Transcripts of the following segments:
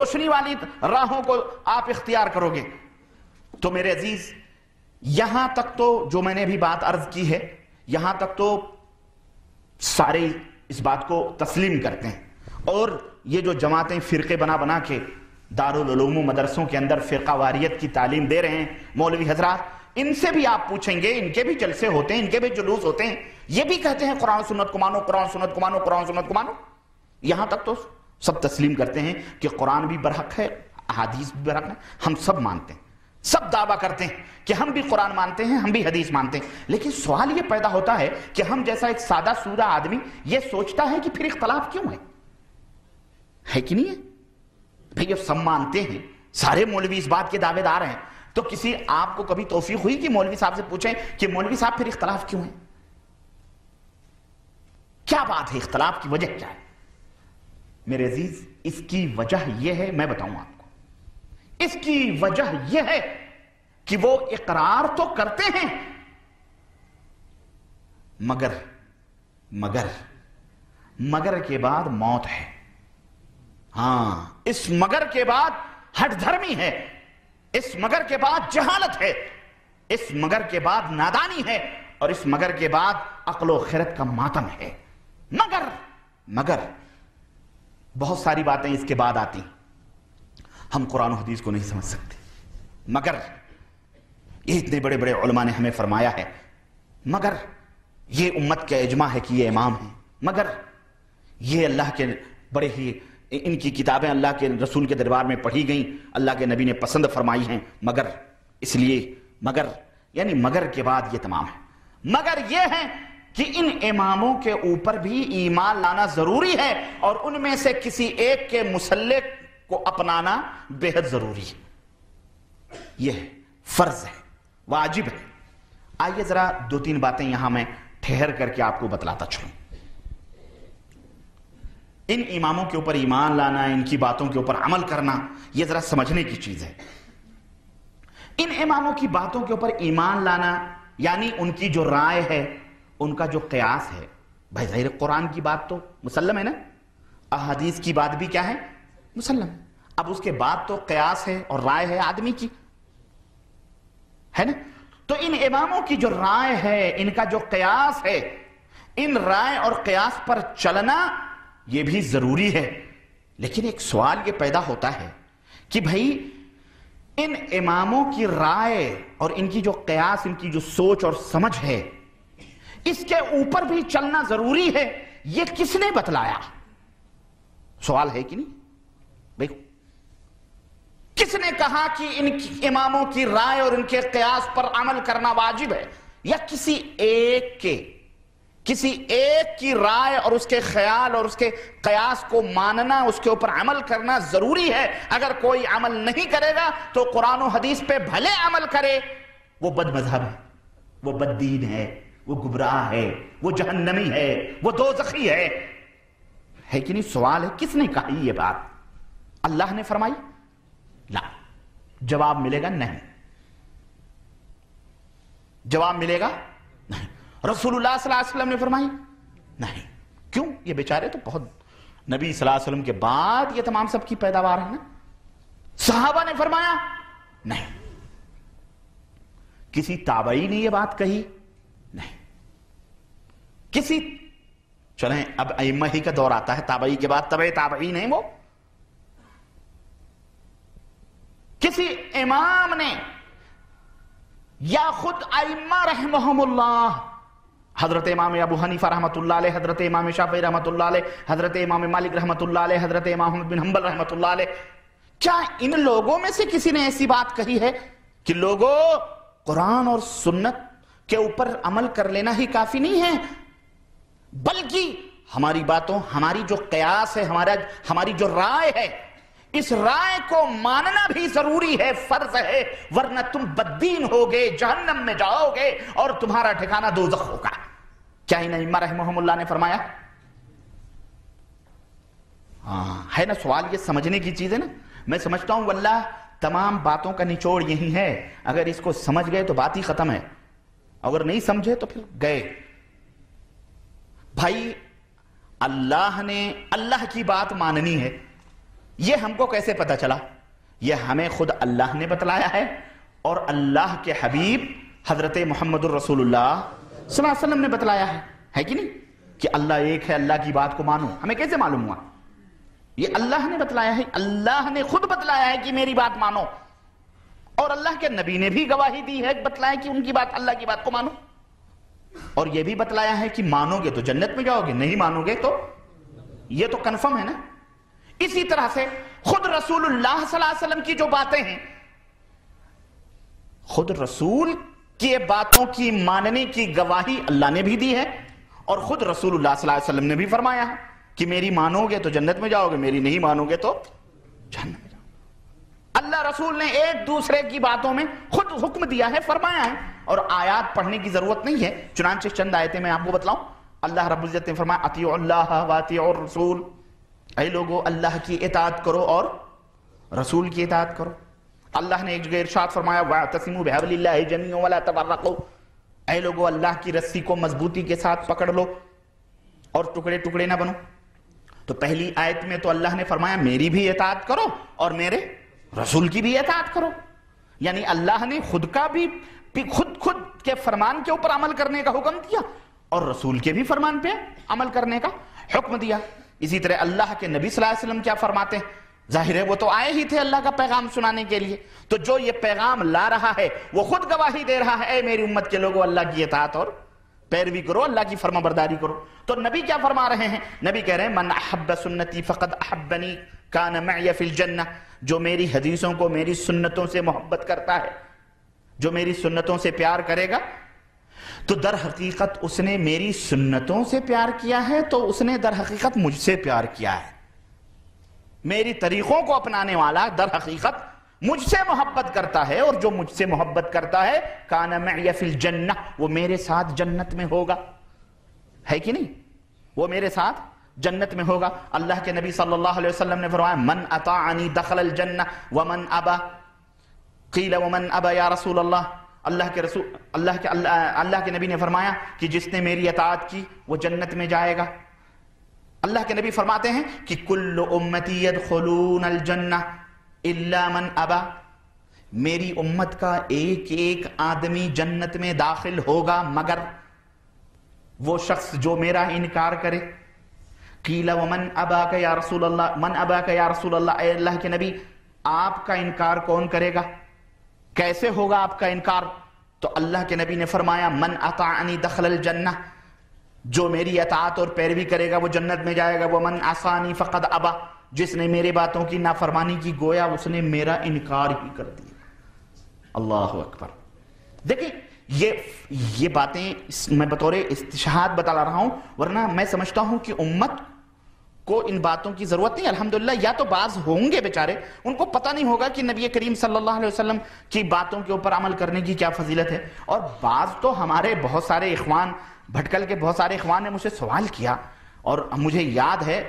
روشنی والی راہوں کو آپ اختیار کرو گے. تو میرے عزیز یہاں تک تو جو میں نے ابھی بات عرض کی ہے یہاں تک تو سارے اس بات کو تسلیم کرتے ہیں. اور یہ جو جماعتیں فرقے بنا بنا کے دارالعلوم و مدرسوں کے اندر فرقہ واریت کی تعلیم دے رہے ہیں مولوی حضرات, ان سے بھی آپ پوچھیں گے, ان کے بھی جلسے ہوتے ہیں, ان کے بھی جلوس ہوتے ہیں, یہ بھی کہتے ہیں قرآن و سنت کو مانو, قرآن و سنت کو مانو, قرآن و سنت کو مانو. یہاں تک تو سب تسلیم کرتے ہیں کہ قرآن بھی برحق ہے, احادیث بھی برحق ہے, ہم سب مانتے ہیں, سب دعویٰ کرتے ہیں کہ ہم بھی قرآن مانتے ہیں, ہم بھی حدیث مانتے ہیں. لیکن سوال یہ پیدا ہوتا ہے کہ ہم جیسا ایک سادہ سودہ آدمی یہ سوچتا ہے کہ پھر اختلاف کیوں ہے کہ نہیں ہے؟ بھئی اب سب مانتے ہیں, سارے مولوی اس بات کے دعوے دار ہیں, تو کسی آپ کو کبھی توفیق ہوئی کہ مولوی صاحب سے پوچھیں کہ مولوی صاحب پھر اختلاف کیوں ہے؟ کیا بات ہے, اختلاف کی وجہ کیا ہے؟ میرے عزیز اس کی وجہ یہ ہے, میں بتاؤں آپ کو, اس کی وجہ یہ ہے کہ وہ اقرار تو کرتے ہیں مگر کے بعد موت ہے. ہاں, اس مگر کے بعد ہٹ دھرمی ہے, اس مگر کے بعد جہالت ہے, اس مگر کے بعد نادانی ہے, اور اس مگر کے بعد عقل و خرد کا ماتم ہے. مگر بہت ساری باتیں اس کے بعد آتی, ہم قرآن و حدیث کو نہیں سمجھ سکتے. مگر یہ اتنے بڑے بڑے علماء نے ہمیں فرمایا ہے, مگر یہ امت کا اجماع ہے کہ یہ امام ہیں, مگر یہ اللہ کے بڑے ہی ان کی کتابیں اللہ کے رسول کے دربار میں پڑھی گئیں, اللہ کے نبی نے پسند فرمائی ہیں, مگر اس لیے مگر کے بعد یہ تمام ہے. مگر یہ ہے کہ ان اماموں کے اوپر بھی ایمان لانا ضروری ہے, اور ان میں سے کسی ایک کے مسلک کو اپنانا بہت ضروری ہے. یہ ہے, فرض ہے, واجب ہے. آئیے ذرا دو تین باتیں یہاں میں ٹھہر کر کے آپ کو بتلاتا چلوں. ان اماموں کے اوپر ایمان لانا, ان کی باتوں کے اوپر عمل کرنا, یہ ذرا سمجھنے کی چیز ہے. ان اماموں کی باتوں کے اوپر ایمان لانا یعنی ان کی جو رائے ہے, ان کا جو قیاس ہے, بھائی ظاہر قرآن کی بات تو مسلم ہے نا, احادیث کی بات بھی کیا ہے, مسلم. اب اس کے بعد تو قیاس ہے اور رائے ہے آدمی کی, ہے نا. تو ان اماموں کی جو رائے ہے, ان کا جو قیاس ہے, ان رائے اور قیاس پر چلنا یہ بھی ضروری ہے. لیکن ایک سوال یہ پیدا ہوتا ہے کہ بھئی ان اماموں کی رائے اور ان کی جو قیاس, ان کی جو سوچ اور سمجھ ہے, اس کے اوپر بھی چلنا ضروری ہے, یہ کس نے بتلایا؟ سوال ہے کہ نہیں بھئی, کس نے کہا کہ ان اماموں کی رائے اور ان کے قیاس پر عمل کرنا واجب ہے؟ یا کسی ایک کی رائے اور اس کے خیال اور اس کے قیاس کو ماننا, اس کے اوپر عمل کرنا ضروری ہے؟ اگر کوئی عمل نہیں کرے گا تو قرآن و حدیث پہ بھلے عمل کرے, وہ بد مذہب ہے, وہ بد دین ہے, وہ گمراہ ہے, وہ جہنمی ہے, وہ دوزخی ہے کہ نہیں؟ سوال ہے کس نے کہی یہ بات؟ اللہ نے فرمائی؟ لا. جواب ملے گا نہیں. جواب ملے گا نہیں. رسول اللہ صلی اللہ علیہ وسلم نے فرمائی؟ نہیں. کیوں؟ یہ بیچارے تو بہت, نبی صلی اللہ علیہ وسلم کے بعد یہ تمام سب کی پیداوار ہے نا. صحابہ نے فرمایا؟ نہیں. کسی تابعی نے یہ بات کہی؟ نہیں. کسی, چلیں اب ائمہ ہی کا دور آتا ہے, تابعی کے بعد تابعی نہیں, وہ کسی امام نے یا خود ائمہ رحمہم اللہ, حضرت امام ابو حنیفہ رحمۃ اللہ علیہ, حضرت امام شافعی رحمۃ اللہ علیہ, حضرت امام مالک رحمۃ اللہ علیہ, حضرت امام احمد بن حنبل رحمۃ اللہ علیہ, کیا ان لوگوں میں سے کسی نے ایسی بات کہی ہے کہ لوگوں قرآن اور سنت کے اوپر عمل کر لینا ہی کافی نہیں ہے, بلکہ ہماری باتوں, ہماری جو قیاس ہے, ہماری جو رائے ہے, اس رائے کو ماننا بھی ضروری ہے, فرض ہے, ورنہ تم بددین ہوگے, جہنم میں جاؤ گے اور تمہارا ٹھکانہ دوزخ ہوگا. کیا ان ائمہ رحمہم اللہ نے فرمایا؟ ہاں, ہے نا. سوال یہ سمجھنے کی چیز ہے نا. میں سمجھتا ہوں واللہ تمام باتوں کا نچوڑ یہی ہے, اگر اس کو سمجھ گئے تو بات ہی ختم ہے, اگر نہیں سمجھے تو پھر گئے. بھائی اللہ نے, اللہ کی بات ماننی ہے, یہ ہم کو کیسے پتا چلا؟ یہ ہمیں خود اللہ نے بتلایا ہے اور اللہ کے حبیب حضرت محمد الرسول اللہ صلی اللہ علیہ وسلم نے بتلایا ہے کہ نہیں؟ کہ اللہ ایک ہے، اللہ کی بات کو مانو. ہمیں کیسے معلوم ہوا؟ یہ اللہ نے بتلایا ہے، اللہ نے خود بتلایا ہے کہ میری بات مانو، اور اللہ کے نبی نے بھی گواہی دی ہے، بتلایا کہ ان کی بات، اللہ کی بات کو مانو، اور یہ بھی بتلایا ہے کہ مانو گے تو جنت میں جاؤ گے، نہیں مانو گے تو یہ تو کنفرم ہے نا. اسی طرح سے خود رسول اللہ صلی اللہ علیہ وسلم کی جو باتیں ہیں، خود رسول کی باتوں کی ماننے کی گواہی اللہ نے بھی دی ہے، اور خود رسول اللہ صلی اللہ علیہ وسلم نے بھی فرمایا ہے کہ میری مانو گے تو جنت میں جاؤ گے، میری نہیں مانو گے تو جہنم میں جاؤ گے. اللہ رسول نے ایک دوسرے کی باتوں میں خود حکم دیا ہے، فرمایا ہے، اور آیات پڑھنے کی ضرورت نہیں ہے. چنانچہ چند آیتیں میں آپ کو بتلاؤں. اللہ رب العزت نے فرمایا اطیعوا اللہ واطیعوا الرسول، اے لوگو اللہ کی اطاعت کرو اور رسول کی اطاعت کرو. اللہ نے ایک جگہ ارشاد فرمایا واعتصموا بحبل اللہ جميعا ولا تفرقوا، اے لوگو اللہ کی رسی کو مضبوطی کے ساتھ پکڑ لو اور ٹکڑے ٹکڑے نہ بنو. تو پہلی آیت میں تو اللہ نے فرمایا میری بھی اطاعت کرو اور میرے رسول کی بھی اطاعت کرو. یعنی اللہ نے خود کا بھی خود کے فرمان کے اوپر عمل کرنے کا حکم دیا اور رسول کے بھی فرمان پہ عمل کرنے کا حکم دیا. اسی طرح اللہ کے نبی صلی اللہ علیہ وسلم کیا فرماتے ہیں؟ ظاہر ہے وہ تو آئے ہی تھے اللہ کا پیغام سنانے کے لیے، تو جو یہ پیغام لا رہا ہے وہ خود گواہی دے رہا ہے اے میری امت کے لوگوں اللہ کی اطاعت اور پیروی کرو، اللہ کی فرما برداری کرو. تو نبی کیا فرما رہے ہیں؟ نبی کہہ رہے ہیں من احب سنتی فقد احبنی کان معی فی الجنہ، جو میری حدیثوں کو، میری سنتوں سے محبت کرتا ہے، جو میری سنتوں سے پیار کرے گا، تو در حقیقت اس نے میری سنتوں سے پیار کیا ہے، تو اس نے در حقیقت مجھ سے پیار کیا ہے. میری طریقوں کو اپنانے والا در حقیقت مجھ سے محبت کرتا ہے، اور جو مجھ سے محبت کرتا ہے کان معی فی الجنہ، وہ میرے ساتھ جنت میں ہوگا. ہے کہ نہیں؟ وہ میرے ساتھ جنت میں ہوگا. اللہ کے نبی صلی اللہ علیہ وسلم نے فرمایا من اطاعنی دخل الجنہ ومن ابا، قیل ومن ابا یا رسول اللہ. اللہ کے نبی نے فرمایا کہ جس نے میری اطاعت کی وہ جنت میں جائے گا. اللہ کے نبی فرماتے ہیں کہ کل امتی یدخلون الجنہ الا من ابا، میری امت کا ایک ایک آدمی جنت میں داخل ہوگا مگر وہ شخص جو میرا انکار کرے. قیل ومن اباک یا رسول اللہ، من اباک یا رسول اللہ، اے اللہ کے نبی آپ کا انکار کون کرے گا؟ کیسے ہوگا آپ کا انکار؟ تو اللہ کے نبی نے فرمایا من اطاعنی دخل الجنہ، جو میری اطاعت اور پیروی کرے گا وہ جنت میں جائے گا. ومن عصانی فقد ابا، جس نے میرے باتوں کی نافرمانی کی گویا اس نے میرا انکار ہی کر دیا. اللہ اکبر. دیکھیں یہ باتیں میں بطور استشہاد بتا رہا ہوں، ورنہ میں سمجھتا ہوں کہ امت کو ان باتوں کی ضرورت نہیں. الحمدللہ یا تو بعض ہوں گے بیچارے ان کو پتہ نہیں ہوگا کہ نبی کریم صلی اللہ علیہ وسلم کی باتوں کے اوپر عمل کرنے کی کیا فضیلت ہے، اور بعض تو ہمارے بہت سارے اخوان، بھٹکل کے بہت سارے اخوان نے مجھ سے سوال کیا، اور مجھے یاد ہے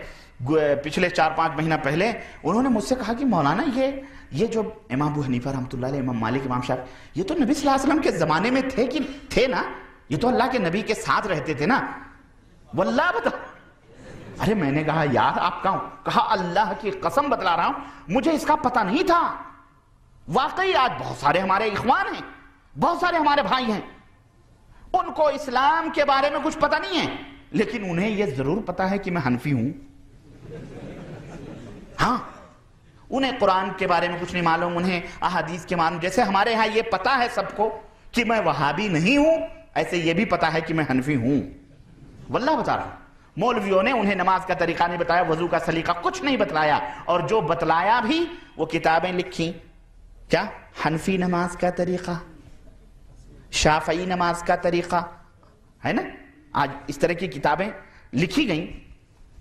پچھلے 4-5 مہینہ پہلے انہوں نے مجھ سے کہا کہ مولانا یہ جو امام ابو حنیفہ رحمۃ اللہ علیہ، امام مالک، امام شافعی، یہ تو نبی صلی اللہ علیہ وسلم کے زمانے میں تھے کہ تھے نا، یہ تو اللہ کے نبی کے ساتھ رہتے تھے نا، واللہ بتا. ارے میں نے کہا یار آپ کہا اللہ کی قسم بتلا رہا ہوں مجھے اس کا پتہ نہیں تھا. واقعی آج بہت سارے ہمارے اخوان ہیں، بہت سارے ہمارے بھائی ہیں، ان کو اسلام کے بارے میں کچھ پتہ نہیں ہے، لیکن انہیں یہ ضرور پتہ ہے کہ میں حنفی ہوں. ہاں، انہیں قرآن کے بارے میں کچھ نہیں معلوم، انہیں احادیث کے معلوم. جیسے ہمارے ہاں یہ پتہ ہے سب کو کہ میں وہابی نہیں ہوں، ایسے یہ بھی پتہ ہے کہ میں حنفی ہوں. واللہ بتا رہا ہوں. مولویوں نے انہیں نماز کا طریقہ نہیں بتایا، وضو کا سلیقہ کچھ نہیں بتلایا، اور جو بتلایا بھی وہ کتابیں لکھی. کیا؟ حنفی نماز کا طریقہ، شافعی نماز کا طریقہ ہے نا. آج اس طرح کی کتابیں لکھی گئیں.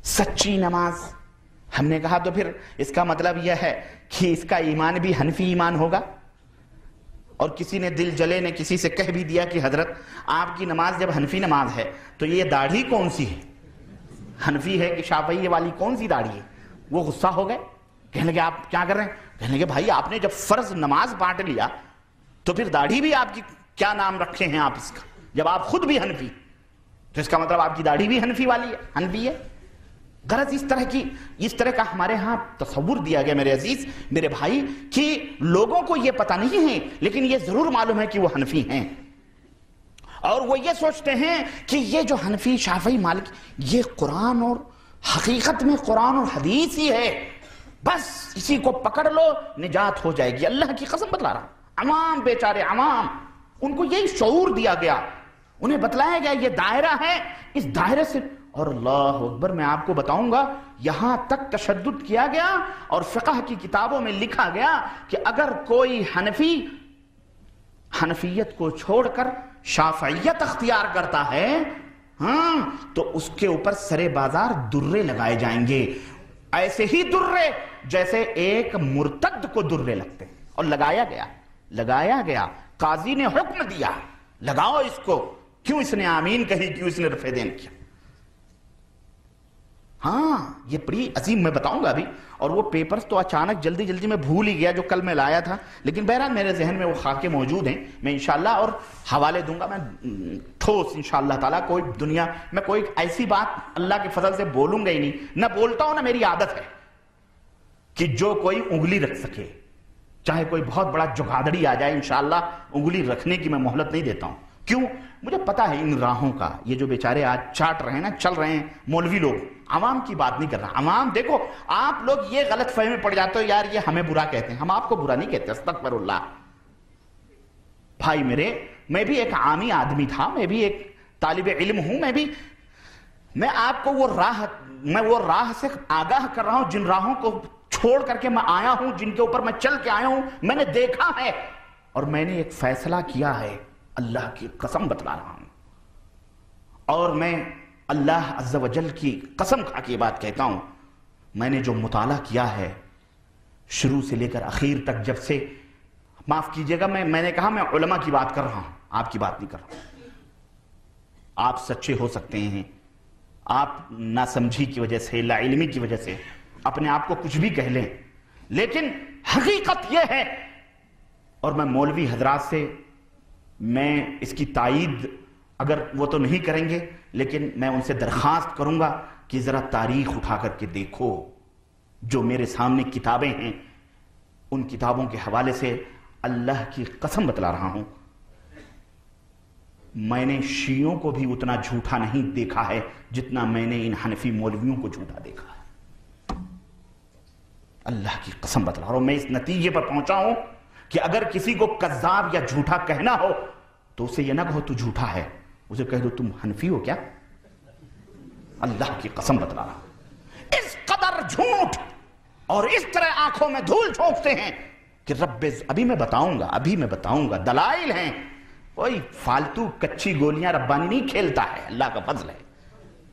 سچی نماز. ہم نے کہا تو پھر اس کا مطلب یہ ہے کہ اس کا ایمان بھی حنفی ایمان ہوگا. اور کسی نے دل جلے نے کسی سے کہہ بھی دیا کہ حضرت آپ کی نماز جب حنفی نماز ہے تو یہ داڑھی کون سی ہے؟ حنفی ہے کہ شافعی والی کون سی داڑھی ہے؟ وہ غصہ ہو گئے، کہنے لگے آپ کیا کر رہے ہیں؟ کہنے لگے بھائی آپ نے جب فرض نماز بانٹ لیا تو پھر داڑھی بھی آپ کی کیا نام رکھے ہیں آپ اس کا؟ جب آپ خود بھی حنفی، تو اس کا مطلب آپ کی داڑھی بھی حنفی والی ہے، حنفی ہے. غرض اس طرح کا ہمارے ہاں تصور دیا گیا میرے عزیز میرے بھائی کہ لوگوں کو یہ پتہ نہیں ہے لیکن یہ ضرور معلوم ہے کہ وہ حنفی ہیں، اور وہ یہ سوچتے ہیں کہ یہ جو حنفی شافعی مالک یہ قرآن اور حقیقت میں قرآن اور حدیث ہی ہے، بس اسی کو پکڑ لو نجات ہو جائے گی۔ اللہ کی قسم بتلا رہا، عوام بیچارے عوام، ان کو یہی شعور دیا گیا، انہیں بتلایا گیا یہ دائرہ ہے، اس دائرے سے، اور اللہ اکبر میں آپ کو بتاؤں گا یہاں تک تشدد کیا گیا اور فقہ کی کتابوں میں لکھا گیا کہ اگر کوئی حنفی حنفیت کو چھوڑ کر شافعیت اختیار کرتا ہے تو اس کے اوپر سرے بازار درے لگائے جائیں گے، ایسے ہی درے جیسے ایک مرتد کو درے لگتے ہیں، اور لگایا گیا قاضی نے حکم دیا لگاؤ اس کو، کیوں اس نے آمین کہی، کیوں اس نے رفع دین کیا؟ ہاں یہ بڑی عظیم، میں بتاؤں گا ابھی، اور وہ پیپرز تو اچانک جلدی میں بھول ہی گیا جو کل میں لایا تھا، لیکن بہرحال میرے ذہن میں وہ خاکے موجود ہیں، میں انشاءاللہ اور حوالے دوں گا، میں ٹھوس انشاءاللہ تعالیٰ کوئی دنیا میں کوئی ایسی بات اللہ کے فضل سے بولوں گا ہی نہیں، نہ بولتا ہوں نہ میری عادت ہے کہ جو کوئی انگلی رکھ سکے، چاہے کوئی بہت بڑا جگادڑی آ جائے انشاءاللہ انگلی رکھنے کی میں مہلت نہیں دیتا ہوں۔ کیوں؟ مجھے پتا ہے ان راہوں کا، یہ جو بیچارے آج چاٹ رہے ہیں نا، چل رہے ہیں مولوی لوگ، عوام کی بات نہیں کر رہا، عوام دیکھو آپ لوگ یہ غلط فہمی پڑ جاتے ہو یار یہ ہمیں برا کہتے ہیں، ہم آپ کو برا نہیں کہتے، استغفر اللہ۔ بھائی میرے، میں بھی ایک عامی آدمی تھا، میں بھی ایک طالب علم ہوں، میں آپ کو وہ راہ سے آگاہ کر رہا ہوں جن راہوں کو چھوڑ کر کے میں آیا ہوں، جن کے اوپر میں چل کے آیا ہوں، میں نے دیکھا ہے اور میں نے ایک فیصلہ کیا ہے، اللہ کی قسم بتلا رہا ہوں، اور میں اللہ عز و جل کی قسم کھا کے بات کہتا ہوں، میں نے جو مطالعہ کیا ہے شروع سے لے کر اخیر تک، جب سے، معاف کیجئے گا میں نے کہا میں علماء کی بات کر رہا ہوں، آپ کی بات نہیں کر رہا ہوں، آپ سچے ہو سکتے ہیں، آپ ناسمجھی کی وجہ سے، لا علمی کی وجہ سے اپنے آپ کو کچھ بھی کہہ لیں، لیکن حقیقت یہ ہے، اور میں مولوی حضرات سے میں اس کی تائید، اگر وہ تو نہیں کریں گے لیکن میں ان سے درخواست کروں گا کہ ذرا تاریخ اٹھا کر کے دیکھو، جو میرے سامنے کتابیں ہیں ان کتابوں کے حوالے سے اللہ کی قسم بتلا رہا ہوں، میں نے شیعوں کو بھی اتنا جھوٹا نہیں دیکھا ہے جتنا میں نے ان حنفی مولویوں کو جھوٹا دیکھا ہے، اللہ کی قسم بتلا رہا ہوں۔ میں اس نتیجے پر پہنچا ہوں کہ اگر کسی کو کذاب یا جھوٹا کہنا ہو تو اسے یہ نہ کہو تو جھوٹا ہے، اسے کہہ دو تم حنفی ہو کیا، اللہ کی قسم بتلا رہا۔ اس قدر جھوٹ اور اس طرح آنکھوں میں دھول جھونکتے ہیں کہ ابھی میں بتاؤں گا دلائل ہیں، کوئی فالتو کچی گولیاں ربانی نہیں کھیلتا ہے، اللہ کا فضل ہے،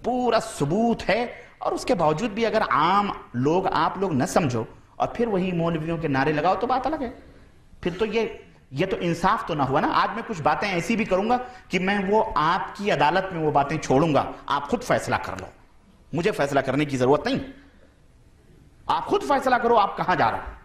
پورا ثبوت ہے، اور اس کے باوجود بھی اگر عام لوگ آپ لوگ نہ سمجھو اور پھر وہی مولویوں کے نعرے لگاؤ تو بات الگ ہے، پھر تو یہ تو انصاف تو نہ ہوا نا۔ آج میں کچھ باتیں ایسی بھی کروں گا کہ میں وہ آپ کی عدالت میں وہ باتیں چھوڑوں گا، آپ خود فیصلہ کر لو، مجھے فیصلہ کرنے کی ضرورت نہیں، آپ خود فیصلہ کرو آپ کہاں جا رہے ہو۔